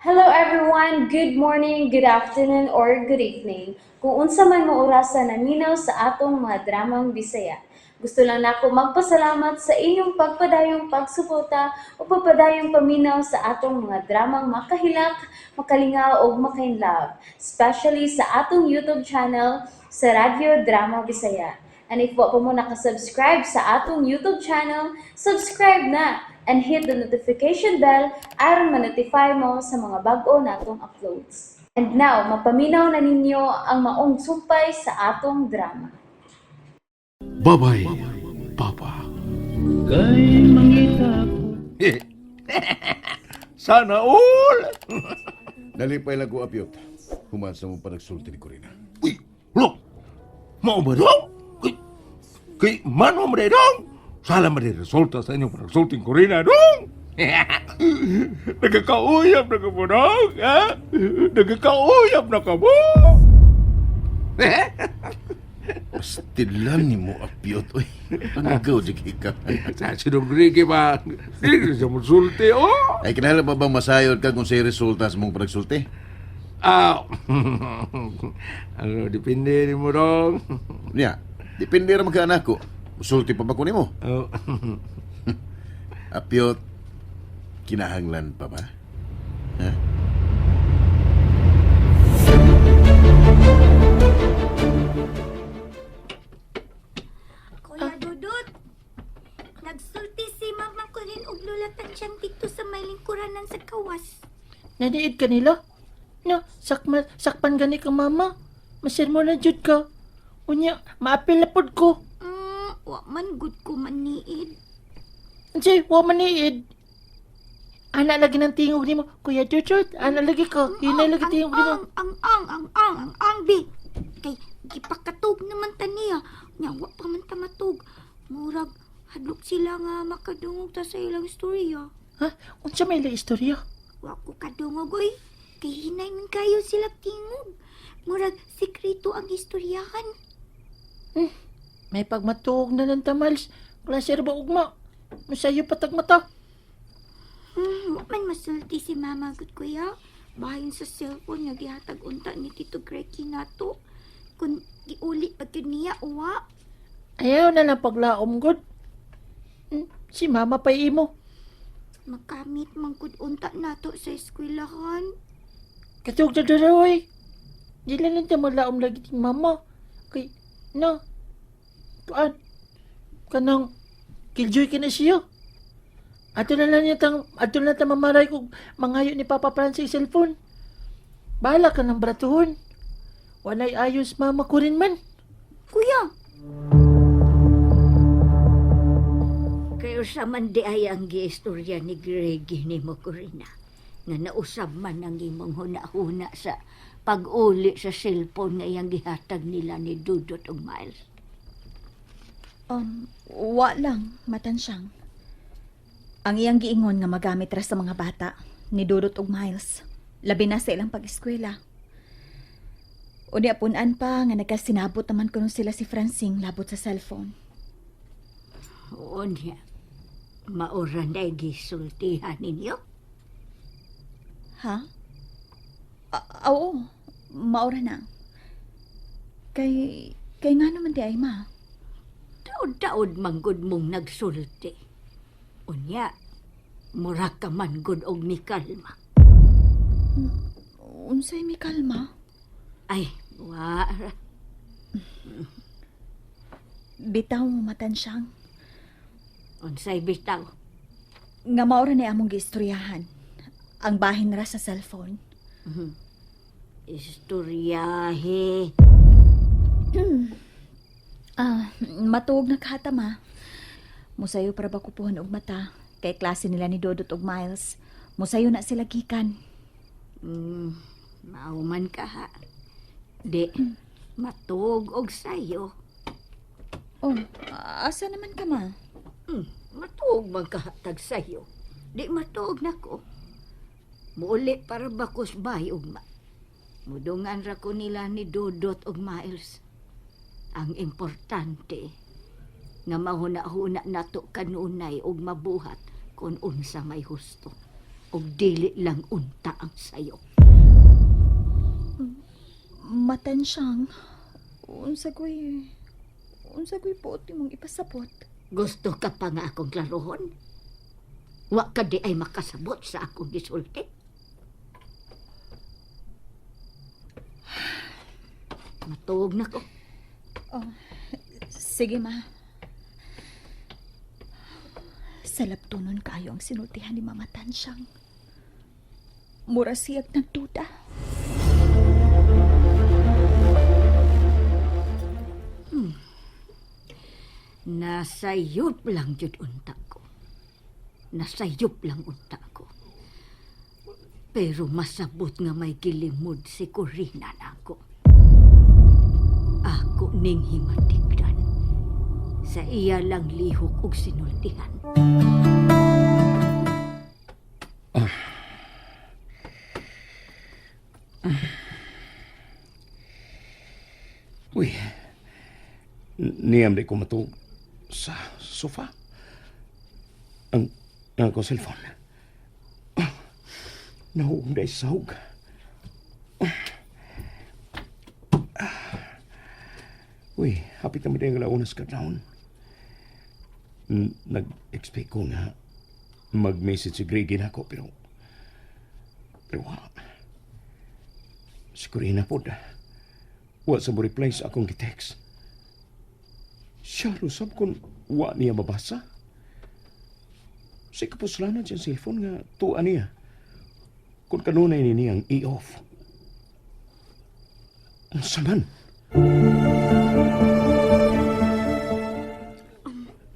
Hello everyone, good morning, good afternoon, or good evening. Kung unsa man mo orasan naminaw sa atong mga dramang Bisaya. Gusto lang nako magpasalamat sa inyong pagpadayong pagsuporta o pagpadayong paminaw sa atong mga dramang makahilak, makalingaw o makainlove, especially sa atong YouTube channel sa Radyo Drama Bisaya. And if wa pa mo nakasubscribe sa atong YouTube channel, subscribe na and hit the notification bell aron ma-notify mo sa mga bag-o natong uploads. And now, mapaminaw na ninyo ang maong sumpay sa atong drama. Babay, Papa. Kay mangita ko. Sana all! Nalipay lang ko apyot. Humansa mo pa nagsulti ni Corina. Uy! Lo! Mao ba daw? Kay mano mo dong? Sala mo resulta sa inyong panagsulting Corina dong? Nagkakauyab na ka mo dong, ha? Nagkakauyab na ka mo! Pastilan ni mo apyot, oy. Panagaw di ka. Sa sinong Ricky ba? Hindi siya musulti, oh! Ay, kinala pa bang masayod ka kung sa'yo resulta sa mong pagsulti? Ah, ano, depende ni mo dong. Nya, depende naman ka anak ko. Usulti pa ba ko ni mo? Oh. Apyot, kinahanglan pa ba? Ha? Kuya Dudut, nagsulti si Mama ko rin og lulatan siyang dito sa may lingkuranan sa kawas. Nadiid ka nila? No, sakpan gani ka mama. Masir mo na jud ka. Unya, maapil na pod ko. Wa man good ko maniid. Unsay, wa maniid. Ana lagi ng tingog nimo, Kuya Dudut. Ana lagi ka. Hinay lagi tingog nimo. Ang, bi. Kay, gipakatog naman ta niya. Nya, wa pa man ta matug. Murag, hadlok sila nga makadungog ta sa ilang istorya. Ha? Unsa may la istorya? Wa ko kadungog, oy. Kay hinay man kayo sila tingog. Murag, sekreto ang istoryahan. May pagmatuog na ng tamals. Klase ba ugma? Masayo patag mata. Wa man masulti si Mama gud kuya. Bahin sa cellphone nga gihatag unta ni Tito Greggy nato. Kung giuli pa gyud niya uwa. Ayaw na lang paglaom gud. Si mama pa imo. Makamit man gud unta nato sa eskwelahan. Katog na daroy. Di lang nang malaom lagi ti mama. Kay, na. Kuan. Kanang, killjoy ka na siya. Ato na lang ato na ta mamaray kog mangayo ni Papa Francis cellphone. Bahala ka ng bratuhon. Walay ayos mama ko rin man. Kuya! Kayo sa man di ay ang giistorya ni Greggy ni mo Corina. Nga nausab man ang imong huna-huna sa pag-uli sa cellphone nga iyang gihatag nila ni Dudot ug Miles. Wa lang, matansyang. Ang iyang giingon nga magamit ra sa mga bata, ni Dudot ug Miles, labi na sa ilang pag-eskwela. O di apunan pa nga nagkasinabot naman kuno sila si Francine labot sa cellphone. Oo niya. Maura na gisultihan ninyo? Ha? Oo, maura na. Kay nga naman di ay ma. Taod-taod manggod mong nagsulti. Unya, mura ka man gud og mikalma. Unsay mi kalma? Ay, wara. Bitaw mo matansyang. Unsay bitaw? Nga maura na among giistoryahan. Ang bahin ra sa cellphone. Istoryahe. Matuog na kahata ma. Musayo para ba kupuhan og mata. Kay klase nila ni Dodot og Miles. Musayo na sila gikan. Mauman ka ha. Di, matug og sayo. Oh, asa naman ka ma? Matug magkahatag sayo. Di matug na ko. Muli para bakos bay ugma. Mudungan ra ko nila ni Dodot og Miles. Ang importante nga mahuna-huna nato kanunay og mabuhat kung unsa may husto. o dili lang unta ang sayo. Matansyang, unsa ko'y puot mong ipasabot. Gusto ka pa nga akong klarohon? Wa ka di ay makasabot sa akong gisulti. Matuog na ko. Sige, ma. Salaptunon kayo ang sinultihan ni Mama Tansyang. Mura siyag nagduda. Nasayop lang jud unta ko. Nasayop lang unta ko. Pero masabot nga may gilimod si Corina nako. Ako ning himatikdan. Sa iya lang lihok og sinultihan. Uy, niyam di ko matug sa sofa. Ang akong cellphone. Nahuong dahil sahog. Uy, hapit na midang launas ka down. Nag-expect ko nga mag-message si Grady na ako, pero siguro na po da. Wa sa mo reply sa akong gitext. Siya, lusab kung wa niya mabasa. Sa kapuslanan siyang cellphone nga tuan niya. Kung kanunay ni niyang i-off. Ang saman.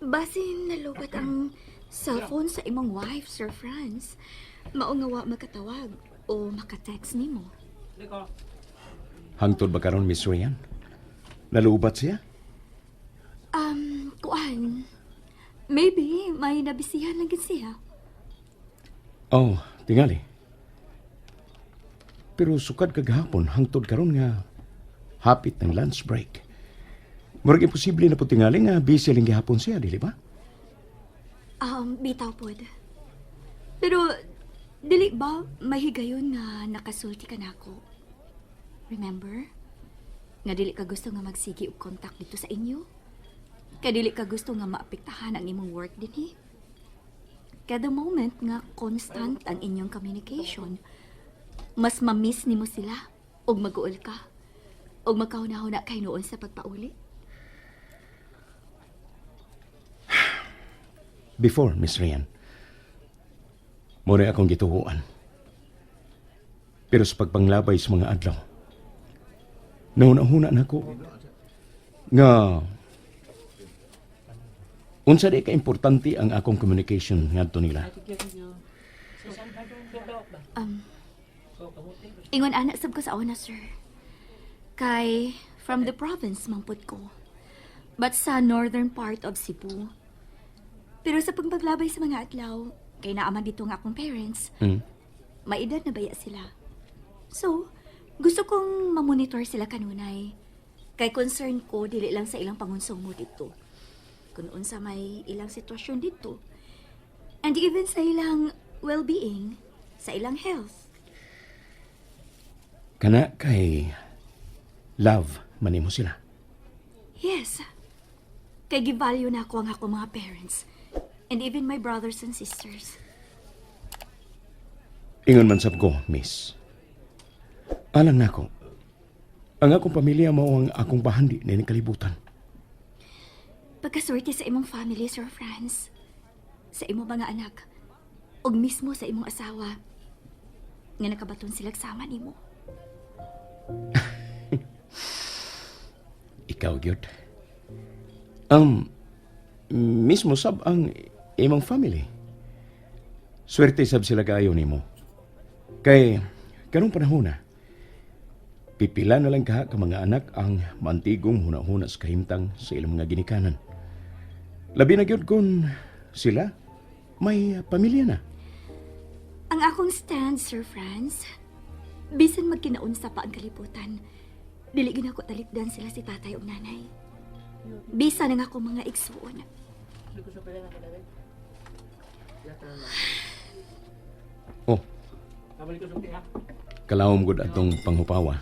Basin nalubat ang cellphone sa imong wife, Sir Franz. Mao nga wa makatawag o makatext nimo. Hangtod ba karon, Miss Ryan? Nalubat siya? Kuan. Maybe may nabisihan lang gid siya. Oh, tingali. Pero sukad kagahapon, hangtod karon nga hapit ng lunch break. Murag imposible na po tingali nga busy lang gihapon siya, dili ba? Bitaw pod. Pero dili ba mahigayon nga nakasulti ka nako? Remember? Nga dili ka gusto nga magsigi og kontak dito sa inyo? Kaya dili ka gusto nga maapektahan ang imong work dinhi? Kada moment nga constant ang inyong communication, mas ma-miss nimo sila og mag-uol ka og magkauna-una kay noon sa pagpauli. Before, Miss Ryan, muna akong gituhuan. Pero sa pagpanglabay sa mga adlaw, nauna-huna na ko nga unsa di ka-importante ang akong communication ngadto nila. Ingon anak sab ko sa una, sir. Kay from the province mangpud ko. But sa northern part of Cebu. Pero sa pagpaglabay sa mga adlaw, kay naaman dito nga akong parents, may edad na baya sila. So, gusto kong mamonitor sila kanunay. Kay concern ko, dili lang sa ilang pangunsong mo dito. Kung unsa may ilang sitwasyon dito. And even sa ilang well-being, sa ilang health. Kana kay love manimo sila. Yes. Kay givalue na ako ang ako mga parents. And even my brothers and sisters. Ingon man sab ko, miss. Alang nako. Ang akong pamilya mao ang akong bahandi ni kalibutan. Pagkaswerte sa imong family, Sir Franz. Sa imong mga anak. Og mismo sa imong asawa. Nga nakabaton sila sama nimo. Ikaw gyud. Mismo sab ang imong family. Swerte sab sila kaayo nimo. Kay karong panahon na pipila na lang ka mga anak ang mantigong huna-huna sa kahimtang sa ilang mga ginikanan. Labi na gyud kun sila may pamilya na. Ang akong stand, Sir Franz, bisan magkinaunsa pa ang kalibutan, dili gina ko talipdan sila si tatay o nanay. Bisan ang ako mga igsuon. Kalawom gud atong panghupawa.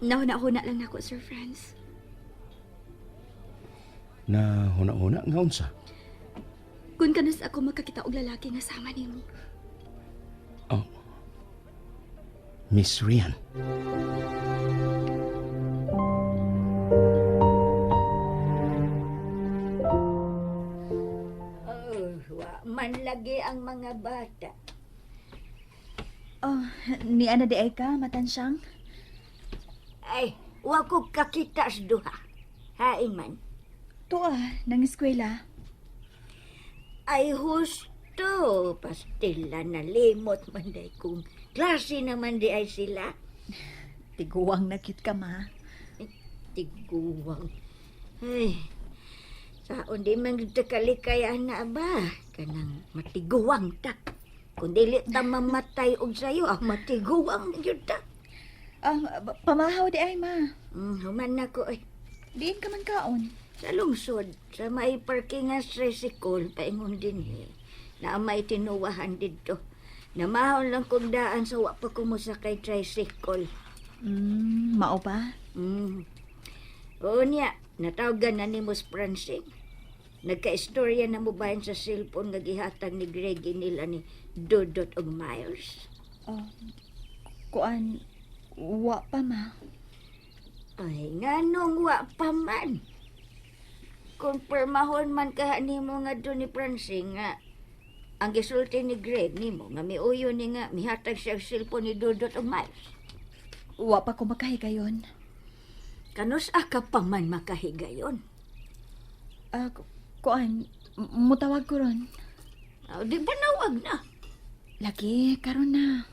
Nauna-huna lang ako, Sir Franz. Na huna-huna nga unsa? Kung kanus ako magkakita og lalaki nga sama nimo. Oh. Miss Rian. Oh, wa man lagi ang mga bata. Oh, ni ana di ay ka, Matansyang? Ay, wa ko kakita sa duha. Hain man. Tuwa, nang eskwela. Ay, husto. Pastila na limot man day kung klase naman di ay sila. Tiguwang nakit ka, ma. Tiguwang. Ay, saon di man gid ta kalikayan na ba? Kanang matiguwang ta. Kung dili ta mamatay og sayo, matiguwang na yun ta. Pamahaw di ay, ma. Human na ko ay. Diin ka man kaon. Sa lungsod, sa may parking nga tricycle, paingon din na may tinuwahan dito. Namahon lang kong daan sa wa pa ko mo sakay tricycle. Mao ba? Oo niya, natawagan na ni Mus Francine. Nagka-istorya na mo bayan sa cellphone nga gihatag ni Greggy nila ni Dodot og Miles. Kuan, wa pa, ma. Ay, nganong wa pa man. Kumpirmahon man ka nimo nga doon ni Francine nga ang gisulti ni Greg nimo nga miuyo ni nga mihatag siya og cellphone ni Dodot og Miles. Wa pa ko makahigayon. Kanus ka pa man makahigayon. Kuan, mutawag ko ron. Di ba nawag na? Lagi, karon na.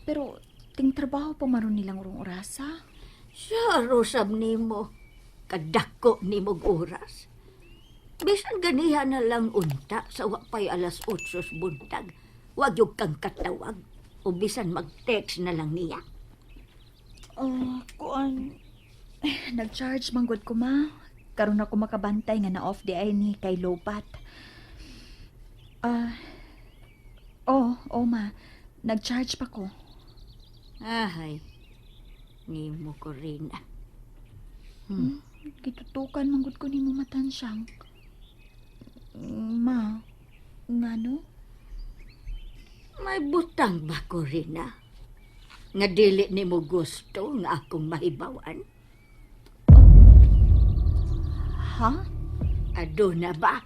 Pero, ting trabaho pa maron nilang urong orasa. Sa rosab nimo, kadako nimo oras. Bisan ganiha na lang unta sa wapay alas 8 buntag. Wag yung kang katawag. O bisan mag-text na lang niya. Kuan, nag-charge manggod ko, ma. Karon ako makabantay nga na-off di ay ni kay Lopat. Ma. Nag-charge pa ko. Ahay, nimo ko rin. Kitutukan manggod ko ni mo Matansyang. Ma, ngano? May butang ba ko rin nga dili nimo gusto nga akong mahibawan? Ha? Ado na ba?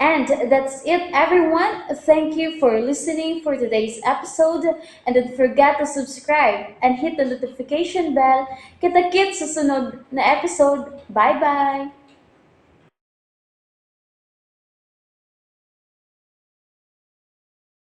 And that's it, everyone. Thank you for listening for today's episode. And don't forget to subscribe and hit the notification bell. Kita-kits sa sunod na episode. Bye-bye!